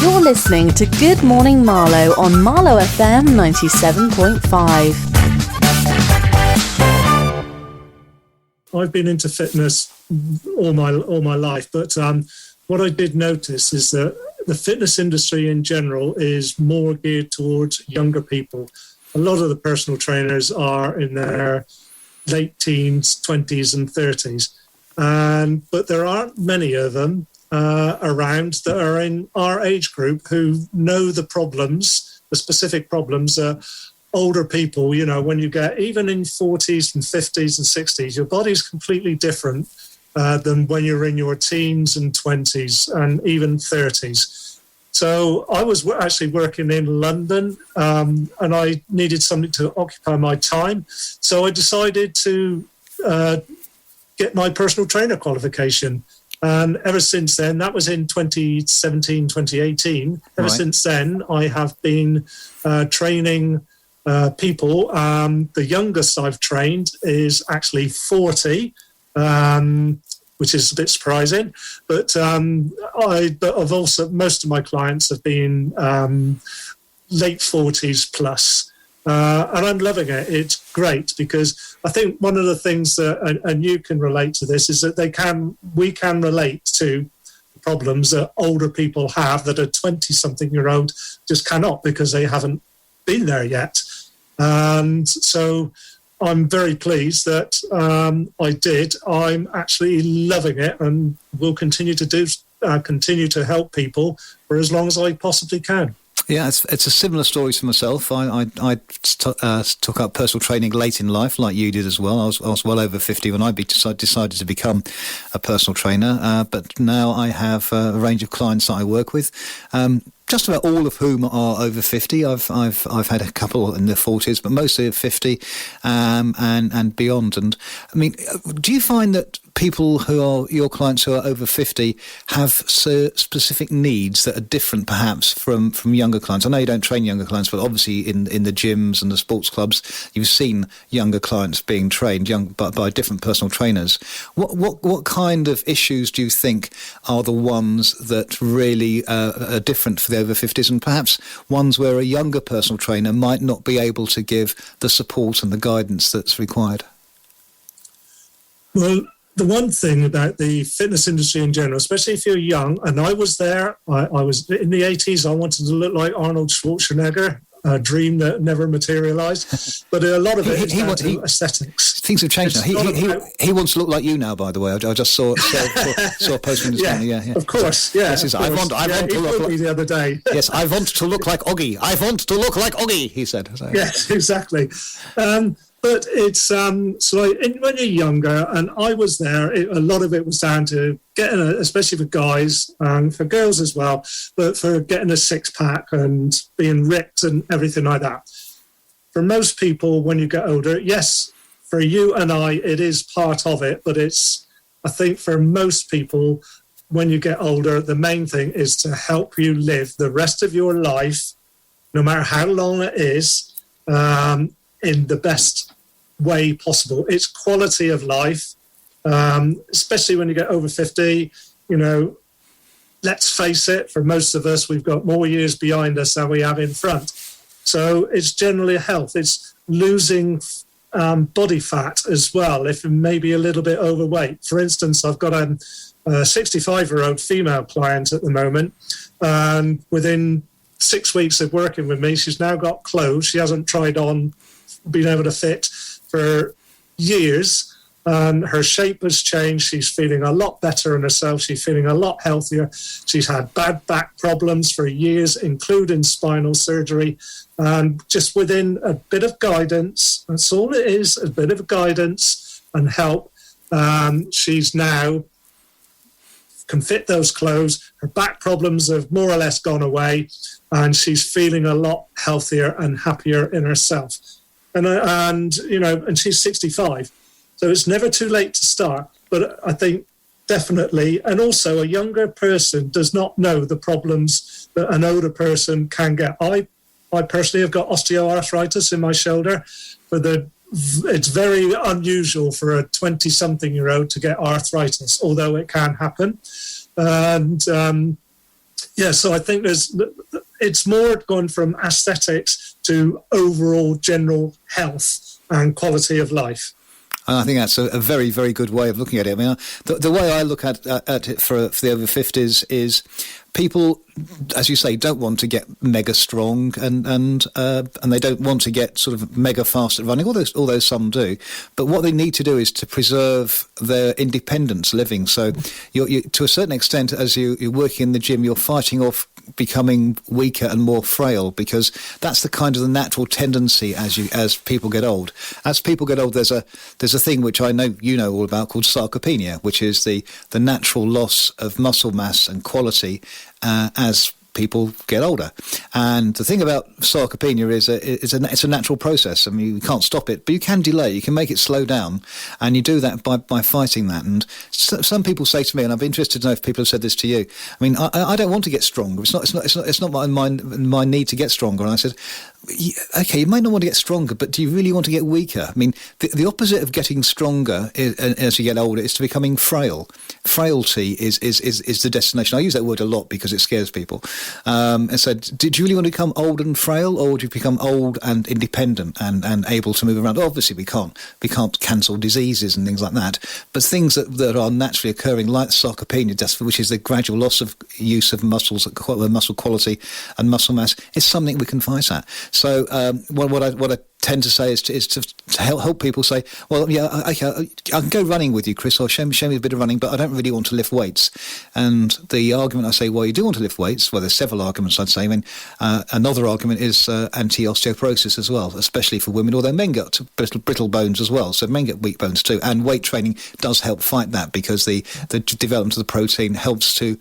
You're listening to Good Morning Marlow on MarlowFM 97.5. I've been into fitness all my life, but what I did notice is that the fitness industry in general is more geared towards younger people. A lot of the personal trainers are in their late teens, 20s and 30s. But there aren't many of them around that are in our age group who know the problems, the specific problems. Older people, you know, when you get even in 40s and 50s and 60s, your body's completely different than when you're in your teens and 20s and even 30s. So I was actually working in London and I needed something to occupy my time. So I decided to get my personal trainer qualification. And ever since then, that was in 2017, 2018. Ever since then, I have been training people. The youngest I've trained is actually 40, which is a bit surprising. But I've also, most of my clients have been late 40s plus. And I'm loving it. It's great because I think one of the things that, and you can relate to this, is that we can relate to problems that older people have that a 20-something-year-old just cannot because they haven't been there yet. And so I'm very pleased that I did. I'm actually loving it and will continue to help people for as long as I possibly can. Yeah, it's a similar story to myself. I took up personal training late in life, like you did as well. I was well over 50 when I decided to become a personal trainer. But now I have a range of clients that I work with. Just about all of whom are over 50. I've had a couple in their 40s, but mostly at 50 and beyond. And I mean, do you find that people who are your clients who are over 50 have specific needs that are different perhaps from younger clients? I know you don't train younger clients, but obviously in the gyms and the sports clubs, you've seen younger clients being trained by different personal trainers. What kind of issues do you think are the ones that really are different for the over 50s, and perhaps ones where a younger personal trainer might not be able to give the support and the guidance that's required? Well, the one thing about the fitness industry in general, especially if you're young, and I was there, I was in the 80s, I wanted to look like Arnold Schwarzenegger, a dream that never materialised. But a lot of it is down to aesthetics. Things have changed now. He wants to look like you now, by the way. I just saw a post from his family. Yeah, of course. Yeah, I want to look like the other day. Yes, I want to look like Oggie. I want to look like Oggie, he said. So. Yes, exactly. But it's so when you're younger, and I was there, a lot of it was down to getting, especially for guys and for girls as well, but for getting a six-pack and being ripped and everything like that. For most people, when you get older, yes, for you and I, it is part of it, but I think for most people, when you get older, the main thing is to help you live the rest of your life, no matter how long it is, in the best way possible. It's quality of life, especially when you get over 50. You know, let's face it, for most of us, we've got more years behind us than we have in front. So it's generally health. It's losing body fat as well, if maybe a little bit overweight. For instance, I've got a 65-year-old female client at the moment, and within 6 weeks of working with me, she's now got clothes she hasn't tried on, been able to fit for years. Her shape has changed. She's feeling a lot better in herself. She's feeling a lot healthier. She's had bad back problems for years, including spinal surgery. And just within a bit of guidance, that's all it is, a bit of guidance and help, she's now can fit those clothes. Her back problems have more or less gone away, and she's feeling a lot healthier and happier in herself. And she's 65. So it's never too late to start. But I think definitely, and also a younger person does not know the problems that an older person can get. I personally have got osteoarthritis in my shoulder. It's very unusual for a 20-something-year-old to get arthritis, although it can happen. And Yeah, so I think it's more gone from aesthetics to overall general health and quality of life. And I think that's a very, very good way of looking at it. I mean, the way I look at it for the over 50s is people, as you say, don't want to get mega strong and they don't want to get sort of mega fast at running, although some do. But what they need to do is to preserve their independence living. So you to a certain extent, as you're working in the gym, you're fighting off becoming weaker and more frail, because that's the kind of the natural tendency as people get old. As people get old, there's a thing which I know you know all about called sarcopenia, which is the natural loss of muscle mass and quality as people get older. And the thing about sarcopenia is it's a natural process. I mean, you can't stop it, but you can delay. You can make it slow down, and you do that by fighting that. And some people say to me, and I'd be interested to know if people have said this to you. I mean, I don't want to get stronger. It's not my need to get stronger. And I said, okay, you might not want to get stronger, but do you really want to get weaker? I mean, the opposite of getting stronger as you get older is to becoming frail. Frailty is the destination. I use that word a lot because it scares people. And so, did you really want to become old and frail, or would you become old and independent and able to move around? Obviously, we can't cancel diseases and things like that. But things that are naturally occurring, like sarcopenia, which is the gradual loss of use of muscles, muscle quality and muscle mass, is something we can fight at. So what I tend to say is to help people say, well, yeah, okay, I can go running with you, Chris, or show me a bit of running, but I don't really want to lift weights. And the argument I say, well, you do want to lift weights. Well, there's several arguments I'd say. I mean, another argument is anti-osteoporosis as well, especially for women, although men get brittle bones as well. So men get weak bones too. And weight training does help fight that, because the development of the protein helps the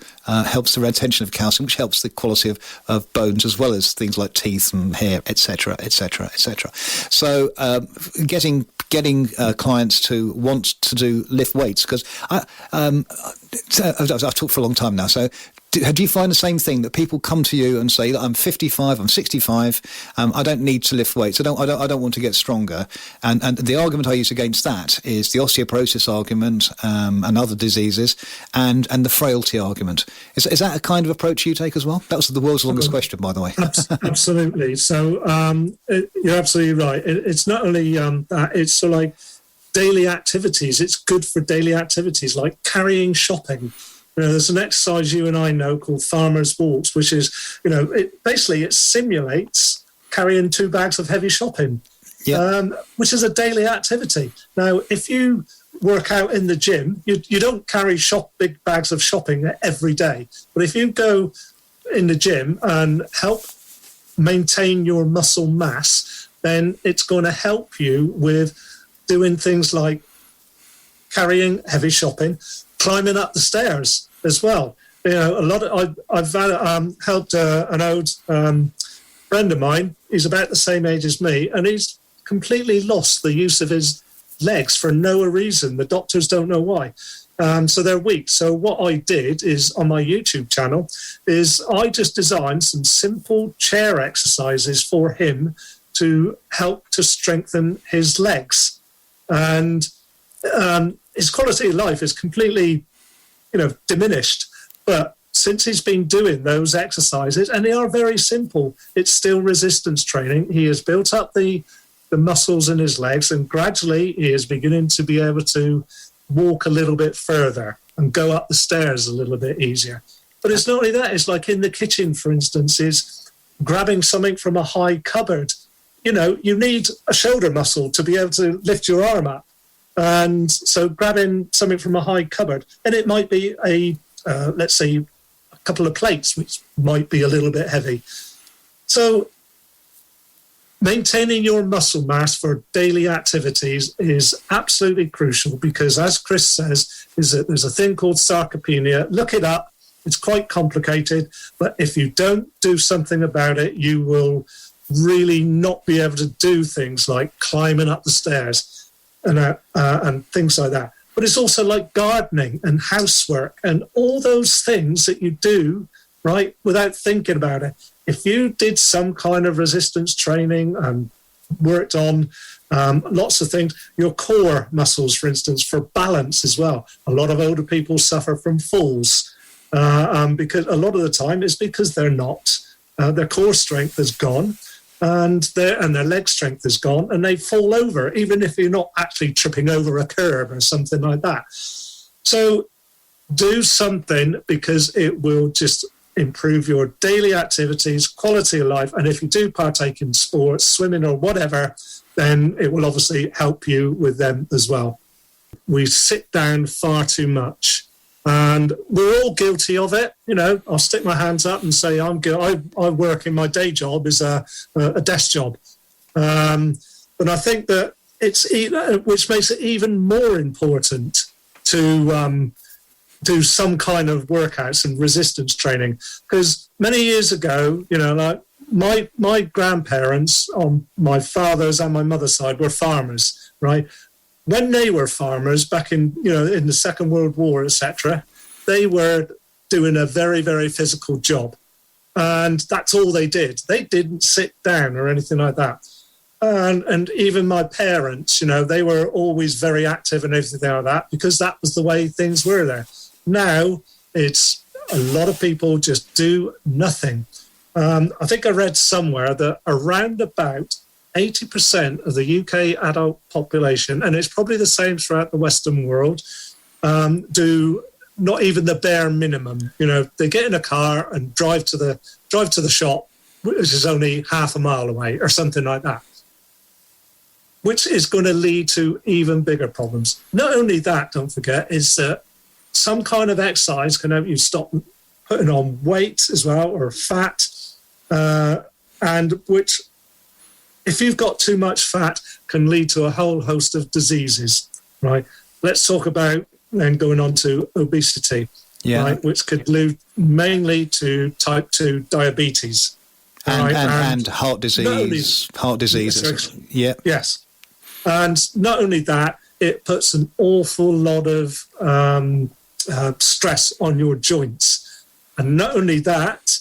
retention of calcium, which helps the quality of bones, as well as things like teeth and hair, etc., etc., etc. So getting clients to want to lift weights, because I've talked for a long time now. So do you find the same thing, that people come to you and say, I'm 55, I'm 65, I don't need to lift weights, I don't want to get stronger, and the argument I use against that is the osteoporosis argument and other diseases, and the frailty argument. Is that a kind of approach you take as well? That was the world's longest question, by the way. Absolutely. So you're absolutely right. It's not only that, it's sort of like daily activities. It's good for daily activities like carrying shopping. There's an exercise you and I know called farmer's walks, which is, it simulates carrying 2 bags of heavy shopping, which is a daily activity. Now, if you work out in the gym, you don't carry big bags of shopping every day. But if you go in the gym and help maintain your muscle mass, then it's going to help you with doing things like carrying heavy shopping, climbing up the stairs as well. I've helped an old friend of mine. He's about the same age as me, and he's completely lost the use of his legs for no reason. The doctors don't know why. So they're weak. So what I did is, on my YouTube channel, is I just designed some simple chair exercises for him to help to strengthen his legs. And his quality of life is completely, diminished. But since he's been doing those exercises, and they are very simple, it's still resistance training. He has built up the muscles in his legs, and gradually he is beginning to be able to walk a little bit further and go up the stairs a little bit easier. But it's not only that, it's like in the kitchen, for instance, is grabbing something from a high cupboard. You need a shoulder muscle to be able to lift your arm up. And so grabbing something from a high cupboard, and it might be let's say, a couple of plates, which might be a little bit heavy. So maintaining your muscle mass for daily activities is absolutely crucial, because, as Chris says, is that there's a thing called sarcopenia. Look it up. It's quite complicated, but if you don't do something about it, you will really not be able to do things like climbing up the stairs and things like that. But it's also like gardening and housework and all those things that you do, right, without thinking about it. If you did some kind of resistance training and worked on lots of things, your core muscles, for instance, for balance as well. A lot of older people suffer from falls. because a lot of the time it's because they're not. Their core strength is gone, and their leg strength is gone, and they fall over, even if you're not actually tripping over a curb or something like that. So do something, because it will just improve your daily activities, quality of life. And if you do partake in sports, swimming or whatever, then it will obviously help you with them as well. We sit down far too much, and we're all guilty of it. I'll stick my hands up and say I work in my day job is a desk job. But I think that which makes it even more important to do some kind of workouts and resistance training, because many years ago, like my grandparents on my father's and my mother's side were farmers, right? When they were farmers back in the Second World War, etc., they were doing a very, very physical job, and that's all they did. They didn't sit down or anything like that. And even my parents, they were always very active and everything like that, because that was the way things were there. Now, it's a lot of people just do nothing. I think I read somewhere that around about 80% of the UK adult population, and it's probably the same throughout the Western world, do not even the bare minimum. They get in a car and drive to the shop, which is only half a mile away or something like that, which is going to lead to even bigger problems. Not only that, don't forget, is that some kind of exercise can help you stop putting on weight as well, or fat, and which, if you've got too much fat, can lead to a whole host of diseases, right? Let's talk about then going on to obesity, right, which could lead mainly to type 2 diabetes. And heart disease. Yes. And not only that, it puts an awful lot of stress on your joints. And not only that,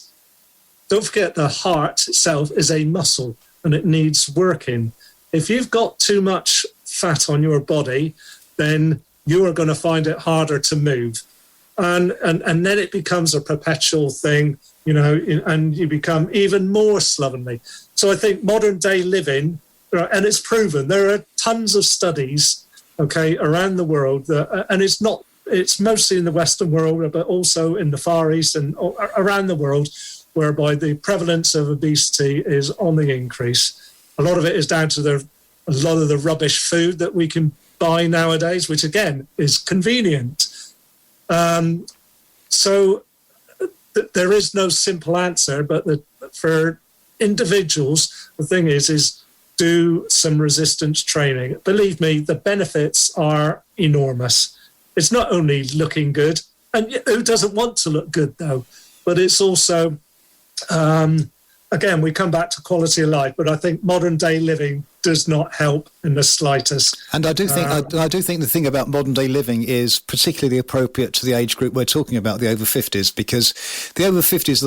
don't forget the heart itself is a muscle and it needs working. If you've got too much fat on your body, then you are going to find it harder to move. And then it becomes a perpetual thing, and you become even more slovenly. So I think modern day living, and it's proven, there are tons of studies, around the world, and it's mostly in the Western world, but also in the Far East and around the world, whereby the prevalence of obesity is on the increase. A lot of it is down to a lot of the rubbish food that we can buy nowadays, which again is convenient. So there is no simple answer, but for individuals, the thing is do some resistance training. Believe me, the benefits are enormous. It's not only looking good, and who doesn't want to look good though, but it's also, again, we come back to quality of life, but I think modern day living does not help in the slightest. And I do think the thing about modern day living is particularly appropriate to the age group we're talking about, the over 50s, because the over 50s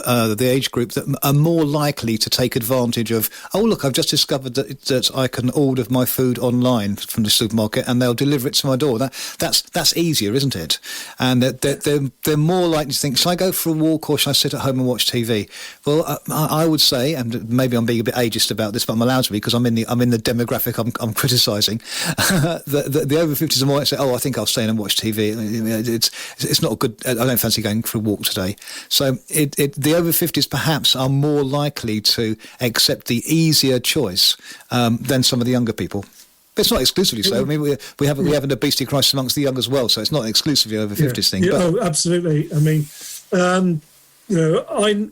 are the age group that are more likely to take advantage of, oh look, I've just discovered that I can order my food online from the supermarket and they'll deliver it to my door. That's easier, isn't it? And they're more likely to think, shall I go for a walk or shall I sit at home and watch TV? Well, I would say, and maybe I'm being a bit ageist about this, but I'm allowed to be because I'm in the demographic I'm criticising. the over 50s are more like say, oh, I think I'll stay in and watch TV. It's not good. I don't fancy going for a walk today. So the over 50s perhaps are more likely to accept the easier choice than some of the younger people. But it's not exclusively so. I mean, we have an obesity crisis amongst the young as well, so it's not exclusively over 50s thing. Yeah, absolutely. I mean,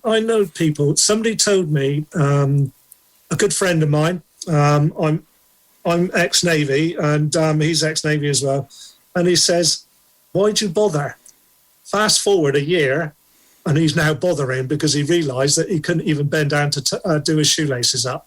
I know people. Somebody told me. A good friend of mine, I'm ex-Navy, and he's ex-Navy as well. And he says, why'd you bother? Fast forward a year, and he's now bothering because he realised that he couldn't even bend down to do his shoelaces up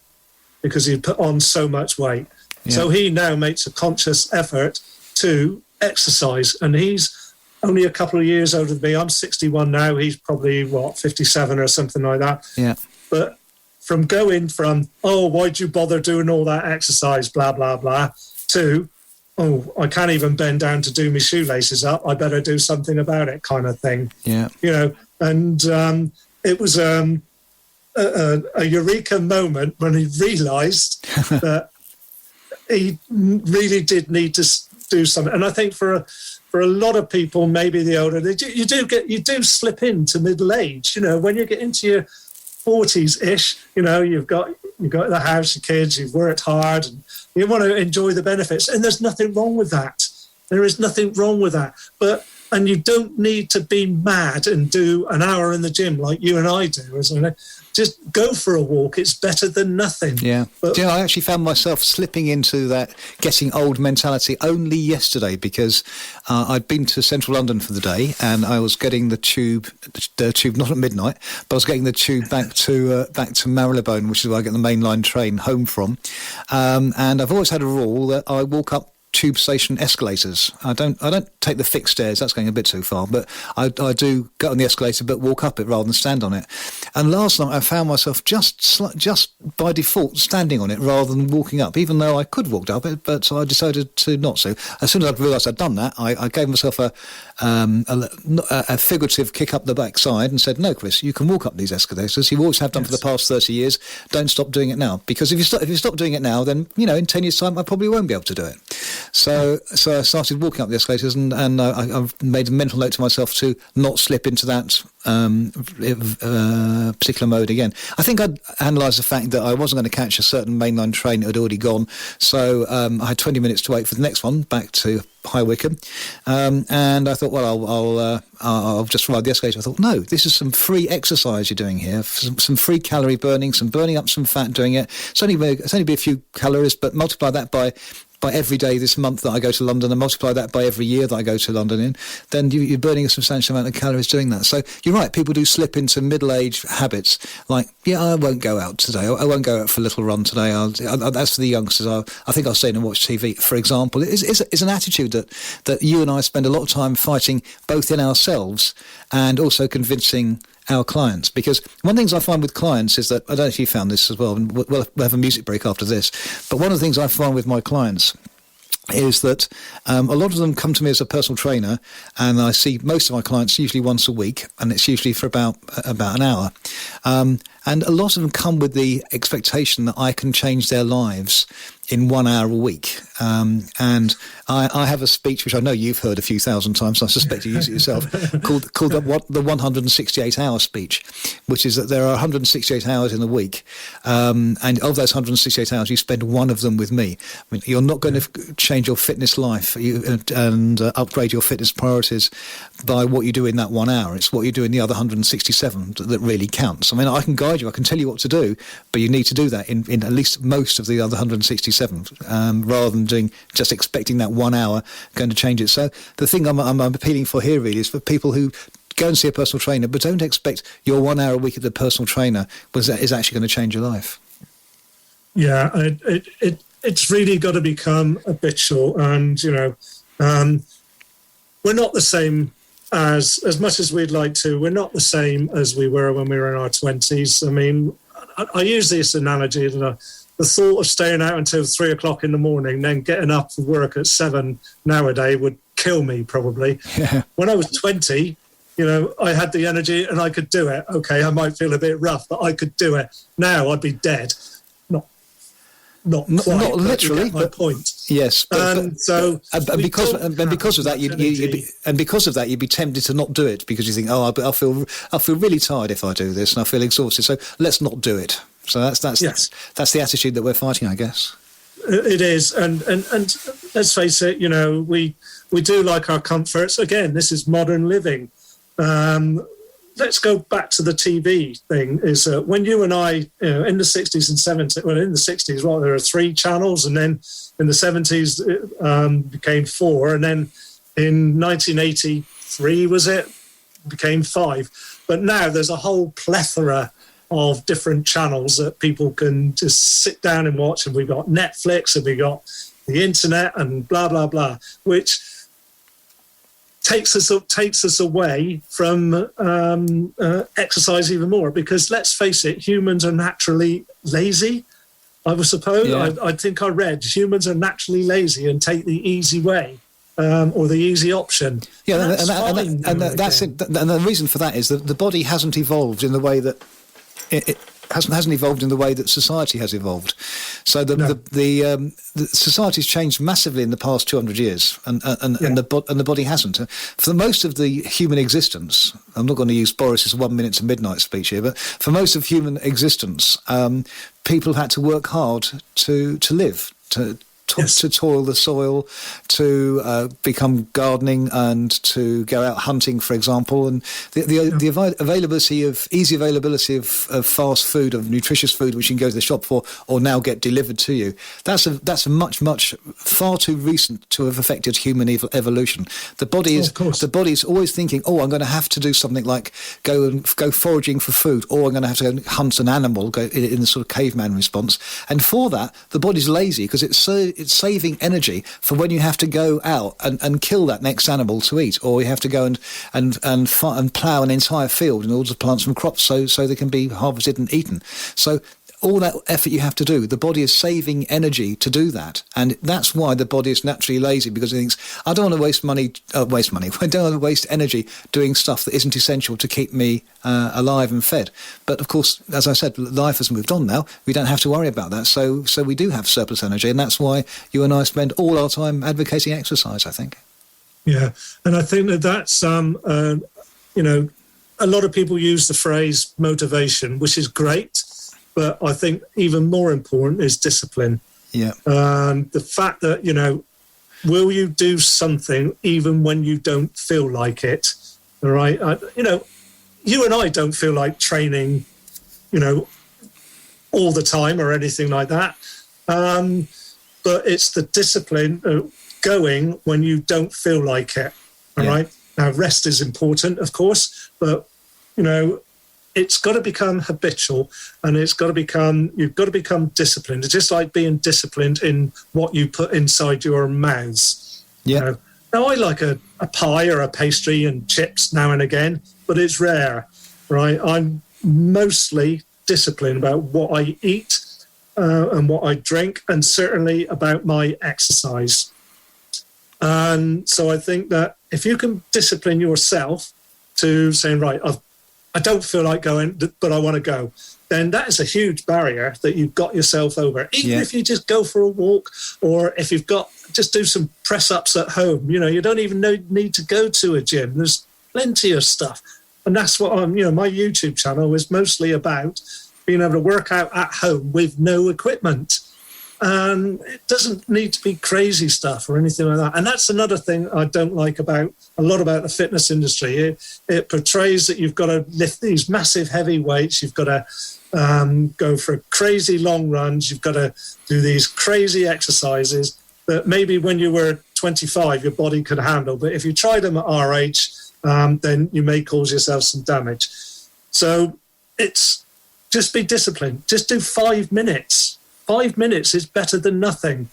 because he'd put on so much weight. Yeah. So he now makes a conscious effort to exercise, and he's only a couple of years older than me. I'm 61 now. He's probably, 57 or something like that. Yeah. But from going from, oh, why'd you bother doing all that exercise, blah, blah, blah, to oh, I can't even bend down to do my shoelaces up. I better do something about it, kind of thing. Yeah. And it was a eureka moment when he realised that he really did need to do something. And I think for a lot of people, maybe the older, you do slip into middle age. When you get into your 40s ish, you've got the house, your kids, you've worked hard, and you want to enjoy the benefits. And there's nothing wrong with that. There is nothing wrong with that. And you don't need to be mad and do an hour in the gym like you and I do. Just go for a walk. It's better than nothing. Yeah. I actually found myself slipping into that getting old mentality only yesterday, because I'd been to central London for the day, and I was getting the tube not at midnight, but I was getting the tube back to Marylebone, which is where I get the mainline train home from. And I've always had a rule that I walk up tube station escalators. I don't take the fixed stairs. That's going a bit too far. But I do go on the escalator, but walk up it rather than stand on it. And last night I found myself just by default standing on it rather than walking up, even though I could walk up it. But I decided to not so. As soon as I realised I'd done that, I gave myself a figurative kick up the backside and said, "No, Chris, you can walk up these escalators. You always have done for the past 30 years. Don't stop doing it now. Because if you stop doing it now, then in 10 years' time I probably won't be able to do it." So I started walking up the escalators, and I've made a mental note to myself to not slip into that particular mode again. I think I'd analysed the fact that I wasn't going to catch a certain mainline train that had already gone, so I had 20 minutes to wait for the next one back to High Wycombe, and I thought, well, I'll just ride the escalator. I thought, no, this is some free exercise you're doing here, some free calorie burning, some burning up some fat doing it. It's only be a few calories, but multiply that by every day this month that I go to London, and multiply that by every year that I go to London then you're burning a substantial amount of calories doing that. So you're right, people do slip into middle-age habits like, I won't go out today, I won't go out for a little run today, that's for the youngsters, I think I'll stay in and watch TV, for example. It's an attitude that you and I spend a lot of time fighting, both in ourselves and also convincing our clients. Because one of the things I find with clients is that, I don't know if you found this as well, and we'll have a music break after this, but one of the things I find with my clients is that a lot of them come to me as a personal trainer, and I see most of my clients usually once a week, and it's usually for about an hour. And a lot of them come with the expectation that I can change their lives in 1 hour a week. And I have a speech, which I know you've heard a few thousand times, so I suspect you use it yourself, called the 168-hour speech, which is that there are 168 hours in a week. And of those 168 hours, you spend one of them with me. I mean, you're not going to change your fitness life and upgrade your fitness priorities by what you do in that 1 hour. It's what you do in the other 167 that really counts. I mean, I can guide you, I can tell you what to do, but you need to do that in at least most of the other 167, rather than just expecting that 1 hour going to change it. So the thing I'm appealing for here really is for people who go and see a personal trainer, but don't expect your 1 hour a week at the personal trainer is actually going to change your life. Yeah, it's really got to become habitual, and we're not the same as much as we'd like to. We're not the same as we were when we were in our 20s. I mean, I use this analogy that the thought of staying out until 3 o'clock in the morning, then getting up for work at 7 nowadays would kill me probably. Yeah. When I was 20, I had the energy and I could do it. Okay, I might feel a bit rough, but I could do it. Now I'd be dead. Not quite, not literally, but my point. Yes, because of that, you'd be tempted to not do it because you think, I'll feel really tired if I do this, and I feel exhausted. So let's not do it. So that's the attitude that we're fighting, I guess. It is, and let's face it, we do like our comforts. Again, this is modern living. Let's go back to the TV thing. Is when you and I, in the 60s and 70s, well, in the 60s, there were 3 channels, and then in the 70s it became 4, and then in 1983, became 5. But now there's a whole plethora of different channels that people can just sit down and watch, and we've got Netflix, and we've got the internet, and blah, blah, blah, which takes us away from exercise even more, because let's face it, humans are naturally lazy. I suppose. Yeah. I think I read humans are naturally lazy and take the easy way. Or the easy option. Yeah, and that's it. And the reason for that is that the body hasn't evolved in the way that it hasn't evolved in the way that society has evolved. So the society's changed massively in the past 200 years, and the body hasn't. For most of the human existence, I'm not going to use Boris's 1 minute to midnight speech here, but for most of human existence, people have had to work hard to live, to toil the soil, to become gardening, and to go out hunting, for example. And the easy availability of fast food, of nutritious food, which you can go to the shop for or now get delivered to you, that's a much far too recent to have affected human evolution. The body is always thinking, I'm going to have to do something like go foraging for food, or I'm going to have to go hunt an animal, go in the sort of caveman response. And for that, the body's lazy because it's saving energy for when you have to go out and kill that next animal to eat, or you have to go and plough an entire field in order to plant some crops so they can be harvested and eaten. So all that effort you have to do, the body is saving energy to do that. And that's why the body is naturally lazy, because it thinks, I don't want to waste money. I don't want to waste energy doing stuff that isn't essential to keep me alive and fed. But of course, as I said, life has moved on now. We don't have to worry about that. So we do have surplus energy. And that's why you and I spend all our time advocating exercise, I think. Yeah. And I think that's, a lot of people use the phrase motivation, which is great. But I think even more important is discipline. Yeah. The fact that, will you do something even when you don't feel like it? All right. You and I don't feel like training, all the time or anything like that. But it's the discipline of going when you don't feel like it. All right. Now, rest is important, of course, but, it's got to become habitual, and you've got to become disciplined. It's just like being disciplined in what you put inside your mouths. Yeah. Now, I like a pie or a pastry and chips now and again, but it's rare, right? I'm mostly disciplined about what I eat and what I drink, and certainly about my exercise. And so I think that if you can discipline yourself to saying, right, I don't feel like going, but I want to go, then that is a huge barrier that you've got yourself over. Even if you just go for a walk, or if you've got, just do some press-ups at home. You don't even need to go to a gym. There's plenty of stuff. And that's what my YouTube channel is mostly about, being able to work out at home with no equipment. And it doesn't need to be crazy stuff or anything like that. And that's another thing I don't like about the fitness industry. It portrays that you've got to lift these massive heavy weights. You've got to go for crazy long runs. You've got to do these crazy exercises that maybe when you were 25, your body could handle. But if you try them at our age, then you may cause yourself some damage. So it's just be disciplined. Just do 5 minutes. 5 minutes is better than nothing,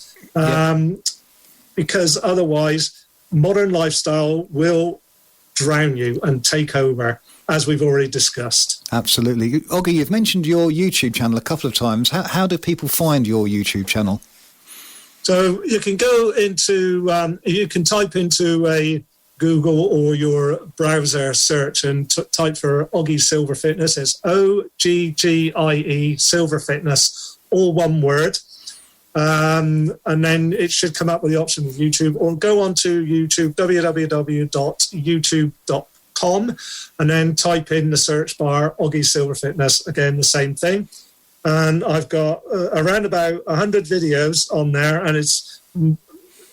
because otherwise modern lifestyle will drown you and take over, as we've already discussed. Absolutely. Oggie, you've mentioned your YouTube channel a couple of times. How do people find your YouTube channel? So you can go into, you can type into a Google or your browser search and type for Oggie Silver Fitness. It's OGGIE Silver Fitness, all one word, and then it should come up with the option of YouTube, or go on to YouTube, www.youtube.com, and then type in the search bar Oggie Silver Fitness, again the same thing. And I've got around about 100 videos on there, and it's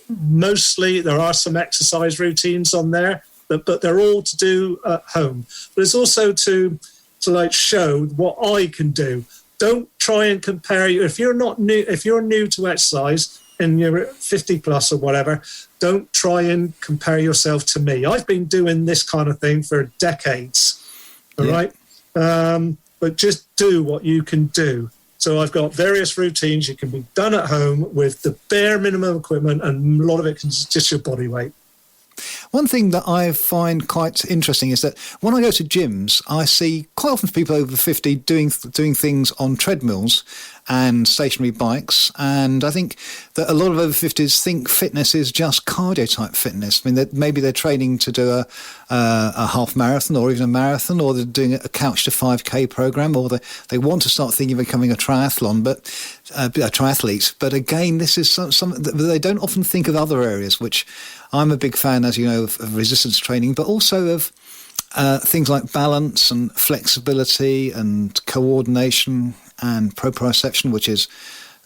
mostly, there are some exercise routines on there, but they're all to do at home. But it's also to like show what I can do. Don't try and compare you. If you're new to exercise and you're 50 plus or whatever, don't try and compare yourself to me. I've been doing this kind of thing for decades. All right. But just do what you can do. So I've got various routines you can be done at home with the bare minimum equipment, and a lot of it is just your body weight. One thing that I find quite interesting is that when I go to gyms, I see quite often people over 50 doing things on treadmills, and stationary bikes. And I think that a lot of over 50s think fitness is just cardio type fitness. I mean, maybe they're training to do a half marathon or even a marathon, or they're doing a couch to 5K program, or they want to start thinking of becoming a triathlon, but a triathlete. But again, this is something that they don't often think of other areas, which I'm a big fan, as you know, of resistance training, but also of things like balance and flexibility and coordination and proprioception, which is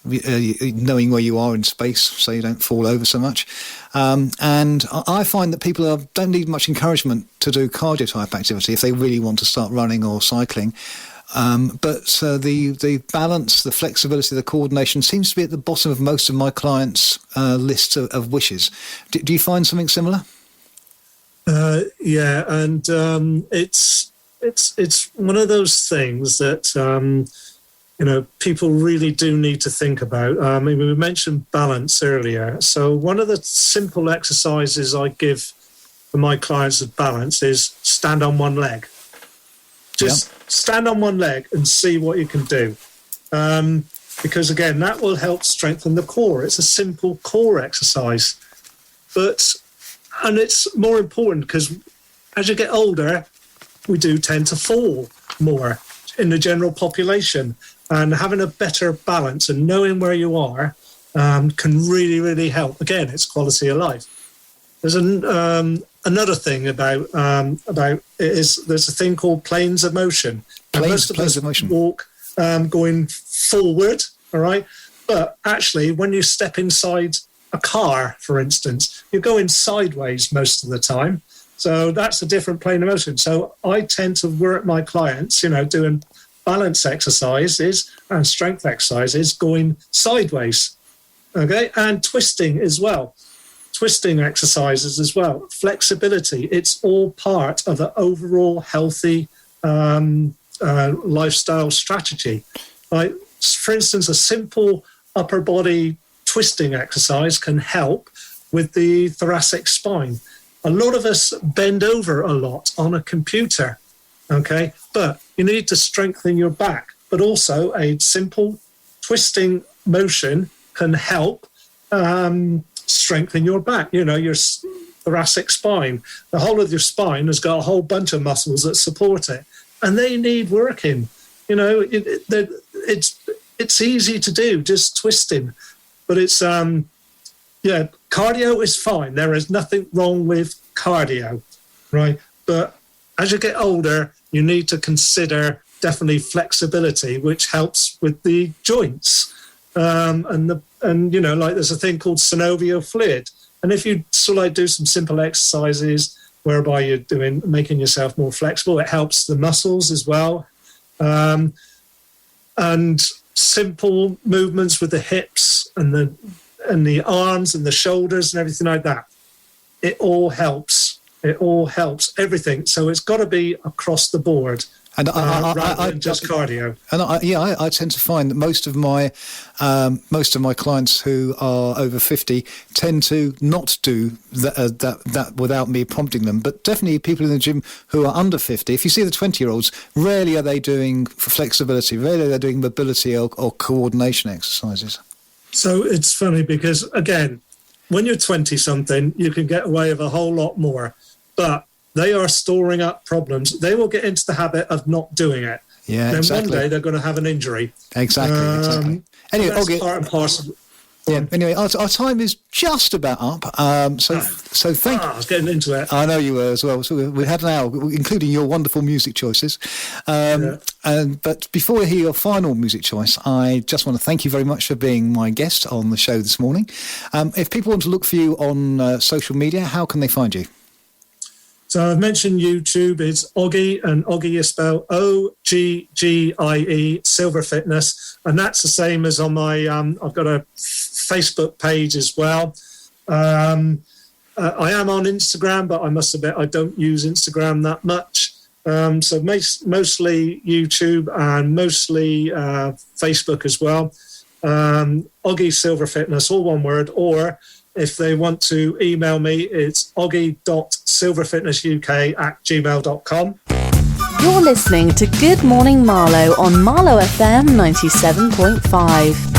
knowing where you are in space so you don't fall over so much. And I find that people don't need much encouragement to do cardio type activity if they really want to start running or cycling. But the balance, the flexibility, the coordination seems to be at the bottom of most of my clients' lists of wishes. Do you find something similar? Yeah, and it's one of those things that people really do need to think about. I mean, we mentioned balance earlier. So one of the simple exercises I give for my clients of balance is stand on one leg. Just stand on one leg and see what you can do. Because again, that will help strengthen the core. It's a simple core exercise. And it's more important because as you get older, we do tend to fall more in the general population. And having a better balance and knowing where you are can really, really help. Again, it's quality of life. There's another thing about it is there's a thing called planes of motion. Most of us walk going forward, all right? But actually, when you step inside a car, for instance, you're going sideways most of the time. So that's a different plane of motion. So I tend to work my clients, doing balance exercises and strength exercises going sideways, okay? And twisting as well. Twisting exercises as well. Flexibility, it's all part of the overall healthy lifestyle strategy. Like, for instance, a simple upper body twisting exercise can help with the thoracic spine. A lot of us bend over a lot on a computer, okay? But you need to strengthen your back. But also a simple twisting motion can help strengthen your back, your thoracic spine. The whole of your spine has got a whole bunch of muscles that support it, and they need working. It's easy to do, just twisting. But it's, cardio is fine. There is nothing wrong with cardio, right? But as you get older, you need to consider definitely flexibility, which helps with the joints. There's a thing called synovial fluid. And if you sort of do some simple exercises whereby you're making yourself more flexible, it helps the muscles as well. And simple movements with the hips and the arms and the shoulders and everything like that. It all helps. It all helps everything. So it's got to be across the board. And rather than just cardio. And I tend to find that most of my clients who are over 50 tend to not do that without me prompting them. But definitely people in the gym who are under 50, if you see the 20-year-olds, rarely are they doing flexibility, rarely are they doing mobility or coordination exercises. So it's funny because, again, when you're 20-something, you can get away with a whole lot more. But they are storing up problems. They will get into the habit of not doing it. Yeah, then exactly. One day they're going to have an injury. Exactly. Anyway, that's Oggie, part and parcel. Yeah. Anyway, our time is just about up. So thank you. I was getting into it. I know you were as well. So we had an hour, including your wonderful music choices. But before we hear your final music choice, I just want to thank you very much for being my guest on the show this morning. If people want to look for you on social media, how can they find you? So I've mentioned YouTube. It's Oggie, and Oggie is spelled Oggie, Silver Fitness. And that's the same as on my, I've got a Facebook page as well. I am on Instagram, but I must admit I don't use Instagram that much. So mostly YouTube and mostly Facebook as well. Oggie Silver Fitness, all one word, or if they want to email me, it's oggie.silverfitnessuk@gmail.com. You're listening to Good Morning Marlow on MarlowFM 97.5.